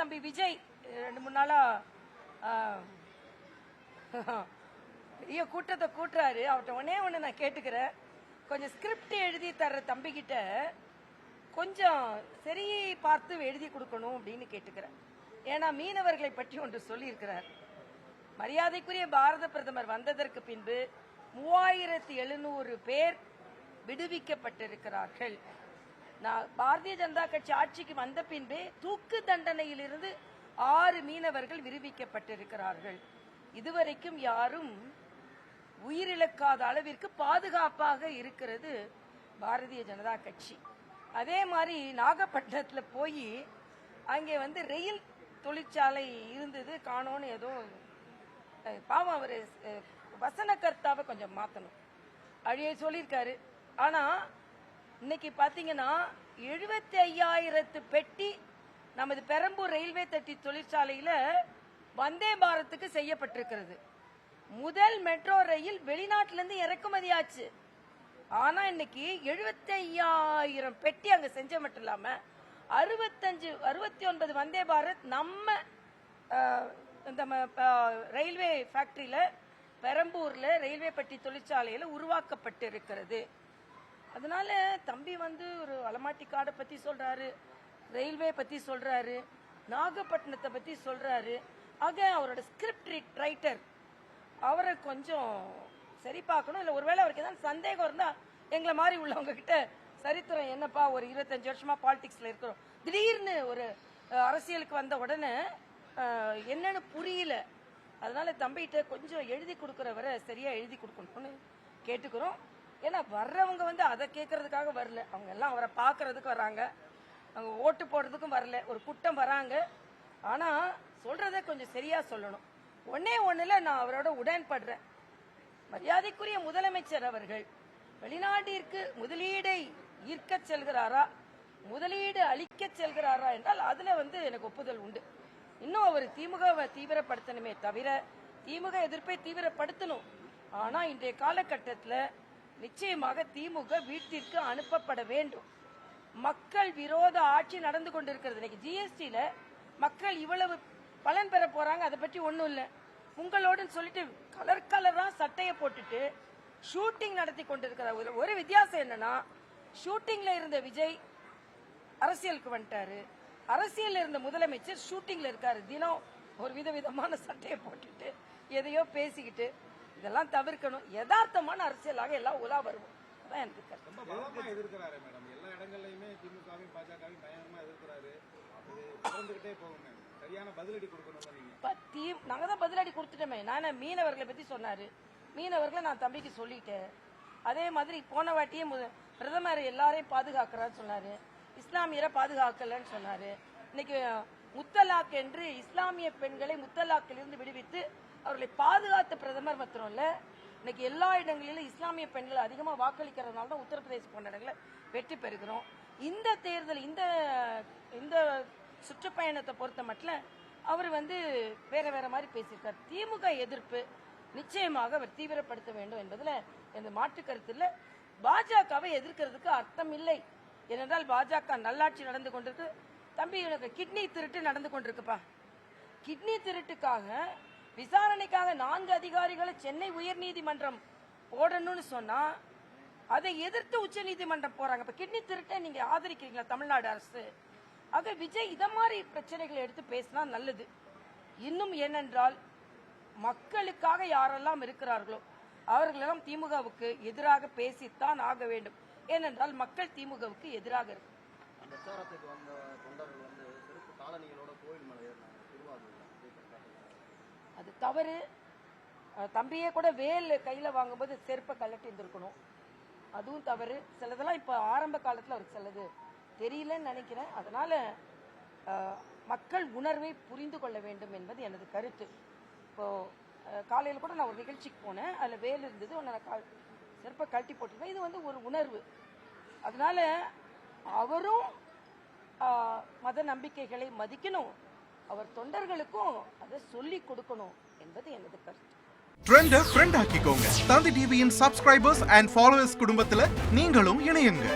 தம்பி விஜய் 2-3 நாளா பெரிய கூட்டத்தை கூட்டுறாரு. அவர்கிட்ட ஒண்ணு நான் கேட்டுக்கிறேன், கொஞ்சம் ஸ்கிரிப்ட் எழுதி தர்ற தம்பிக்கிட்ட கொஞ்சம் சரி பார்த்து எழுதி கொடுக்கணும் அப்படின்னு கேட்டுக்கிறேன். ஏன்னா மீனவர்களை பற்றி ஒன்று சொல்லியிருக்கிறார். மரியாதைக்குரிய பாரத பிரதமர் வந்ததற்கு பின்பு 3700 பேர் விடுவிக்கப்பட்டிருக்கிறார்கள். பாரதிய ஜனதா கட்சி ஆட்சிக்கு வந்த பின்பே தூக்கு தண்டனையிலிருந்து 6 மீனவர்கள் விடுவிக்கப்பட்டிருக்கிறார்கள். இதுவரைக்கும் யாரும் உயிரிழக்காத அளவிற்கு பாதுகாப்பாக இருக்கிறது பாரதிய ஜனதா கட்சி. அதே மாதிரி நாகப்பட்டினத்தில் போய் அங்கே ரயில் தொழிற்சாலை இருந்தது காணோன்னு ஏதோ பாவம் அவர் வசனகர்த்தாவை கொஞ்சம் மாற்றணும் அழிய சொல்லியிருக்காரு. ஆனால் இன்னைக்கு பார்த்தீங்கன்னா 75,000 பெட்டி நமது பெரம்பூர் ரயில்வே தட்டி தொழிற்சாலையில் வந்தே பாரத்துக்கு செய்யப்பட்டிருக்கிறது. முதல் மெட்ரோ ரயில் வெளிநாட்டிலிருந்து இறக்குமதி ஆச்சு. ஆனா இன்னைக்கு 75,000 பெட்டி அங்க செஞ்ச மட்டும் இல்லாம 69 வந்தே பாரத் நம்ம இந்த ரயில்வே ஃபேக்டரியில பெரம்பூர்ல ரயில்வே பெட்டி தொழிற்சாலையில உருவாக்கப்பட்டு இருக்கிறது. அதனால தம்பி ஒரு அலமாட்டிக்காடை பத்தி சொல்றாரு, ரயில்வே பத்தி சொல்றாரு, நாகப்பட்டினத்தை பத்தி சொல்றாரு. ஆக அவரோட ஸ்கிரிப்ட் ரைட்டர் அவரை கொஞ்சம் சரி பார்க்கணும். இல்லை ஒருவேளை அவருக்கு ஏதாவது சந்தேகம் இருந்தா எங்களை மாதிரி உள்ளவங்க கிட்ட சரித்திரம் என்னப்பா, ஒரு 25 வருஷமா பாலிடிக்ஸ்ல இருக்கிறோம், திடீர்னு ஒரு அரசியலுக்கு வந்த உடனே என்னன்னு புரியல, அதனால தம்பிகிட்ட கொஞ்சம் எழுதி கொடுக்குறவரை சரியா எழுதி கொடுக்கணும்னு கேட்டுக்கிறோம். ஏன்னா வர்றவங்க அதை கேட்கறதுக்காக வரல, அவங்க எல்லாம் அவரை பார்க்கறதுக்கு வர்றாங்க, அவங்க ஓட்டு போடுறதுக்கும் வரல. ஒரு கூட்டம் வராங்க, ஆனா சொல்றத கொஞ்சம் சரியா சொல்லணும். ஒண்ணுல நான் அவரோட உடன்படுறேன். மரியாதைக்குரிய முதலமைச்சர் அவர்கள் வெளிநாட்டிற்கு முதலீடை ஈர்க்க செல்கிறாரா, முதலீடு அளிக்க செல்கிறாரா என்றால் அதுல எனக்கு ஒப்புதல் உண்டு. இன்னும் அவர் திமுகவை தீவிரப்படுத்தணுமே தவிர திமுக எதிர்ப்பை தீவிரப்படுத்தணும். ஆனா இன்றைய காலகட்டத்தில் நிச்சயமாக திமுக வீட்டிற்கு அனுப்பப்பட வேண்டும். மக்கள் விரோத ஆட்சி நடந்து கொண்டிருக்கிறது. இன்னைக்கு ஜிஎஸ்டியில மக்கள் இவ்வளவு பலன் பெற போறாங்க, அதை பற்றி ஒன்றும் இல்லை. உங்களோடு சொல்லிட்டு கலர் கலரா சட்டையை போட்டுட்டு ஷூட்டிங் நடத்தி கொண்டிருக்கிறார். ஒரு வித்தியாசம் என்னன்னா, ஷூட்டிங்ல இருந்த விஜய் அரசியலுக்கு வந்துட்டாரு, அரசியல் இருந்த முதலமைச்சர் ஷூட்டிங்ல இருக்காரு. தினம் ஒரு விதவிதமான சட்டையை போட்டுட்டு எதையோ பேசிக்கிட்டு, இதெல்லாம் தவிர்க்கணும். யதார்த்தமான அரசியலாக எல்லாம் உலா வருவோம். அதான் எனக்கு எதிர்க்கிறாரு மேடம், எல்லா இடங்கள்லயுமே திமுகவையும் பாஜகவையும் பயங்கரமா எதிர்க்கிறாரு. சரியான பதிலடி கொடுக்கணும். நாங்க தான் பதிலடி கொடுத்துட்டோமே. நான் மீனவர்களை பத்தி சொன்னாரு, மீனவர்களை நான் தம்பிக்கு சொல்லிட்டேன். அதே மாதிரி போன வாட்டியே பிரதமர் எல்லாரையும் பாதுகாக்கிறான்னு சொன்னாரு, இஸ்லாமியரை பாதுகாக்கலன்னு சொன்னாரு. இன்னைக்கு முத்தலாக் என்று இஸ்லாமிய பெண்களை முத்தலாக்கிலிருந்து விடுவித்து அவர்களை பாதுகாத்த பிரதமர் மாத்திரம் இல்ல, இன்னைக்கு எல்லா இடங்களிலும் இஸ்லாமிய பெண்கள் அதிகமா வாக்களிக்கிறதுனால தான் உத்தரப்பிரதேச போன்ற இடங்களை வெற்றி பெறுகிறோம். இந்த தேர்தல் இந்த சுற்றுப்பயணத்தை பொறுத்த மட்டும் அவர் வேற மாதிரி பேசியிருக்கார். திமுக எதிர்ப்பு நிச்சயமாக அவர் தீவிரப்படுத்த வேண்டும் என்பதுல எந்த மாற்று கருத்து இல்லை. பாஜகவை எதிர்க்கிறதுக்கு அர்த்தம் இல்லை. ஏனென்றால் பாஜக நல்லாட்சி நடந்து கொண்டிருக்கு. தம்பி எனக்கு கிட்னி திருட்டு நடந்து கொண்டிருக்குப்பா. கிட்னி திருட்டுக்காக விசாரணைக்காக 4 அதிகாரிகளை சென்னை உயர்நீதிமன்றம் போடணும்னு சொன்னா அதை எதிர்த்து உச்ச நீதிமன்றம் போறாங்க. இப்ப கிட்னி திருட்டை நீங்க ஆதரிக்கிறீங்களா தமிழ்நாடு அரசு? ஆக விஜய் இத மாதிரி பிரச்சனைகளை எடுத்து பேசினா நல்லது. இன்னும் ஏனென்றால் மக்களுக்காக யாரெல்லாம் இருக்கிறார்களோ அவர்களெல்லாம் திமுகவுக்கு எதிராக பேசித்தான் ஆக வேண்டும். ஏனென்றால் மக்கள் திமுகவுக்கு எதிராக இருக்கு. அது தவறு. தம்பியே கூட வேல் கையில வாங்கும்போது செருப்பை கலட்டி இருந்திருக்கணும், அதுவும் தவறு. சிலதெல்லாம் இப்ப ஆரம்ப காலத்துல அவருக்கு சிலது தெரியலன்னு நினைக்கிறேன். அதனால மக்கள் உணர்வை புரிந்து கொள்ள வேண்டும் என்பது எனது கருத்து. இப்போ காலையில் கூட நான் ஒரு நிகழ்ச்சிக்கு போனேன், அதில் வேல் இருந்தது, நான் செருப்பை கழட்டி போட்டிருக்கேன். இது ஒரு உணர்வு. அதனால அவரும் மத நம்பிக்கைகளை மதிக்கணும், அவர் தொண்டர்களுக்கும் அதை சொல்லி கொடுக்கணும் என்பது எனது கருத்து. ட்ரெண்ட ஃப்ரெண்ட் ஆக்கிக்கோங்க. தந்தி டிவியின் சப்ஸ்கிரைபர்ஸ் அண்ட் ஃபாலோவர்ஸ் குடும்பத்துல நீங்களும் இணையுங்க.